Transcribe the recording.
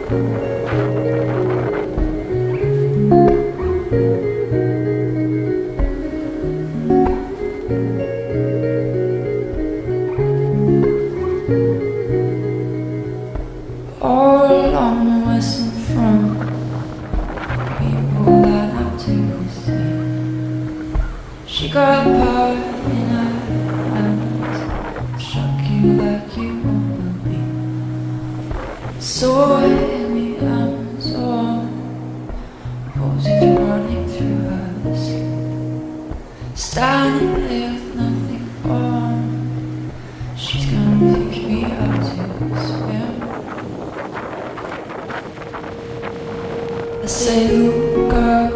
All along the western front, people line up to see. She got power in her hands, struck you like you wanna be. So in the Amazon, voices running through her skin. Standing there with nothing on, she's gonna teach me how to swim. I say, ooh, girl,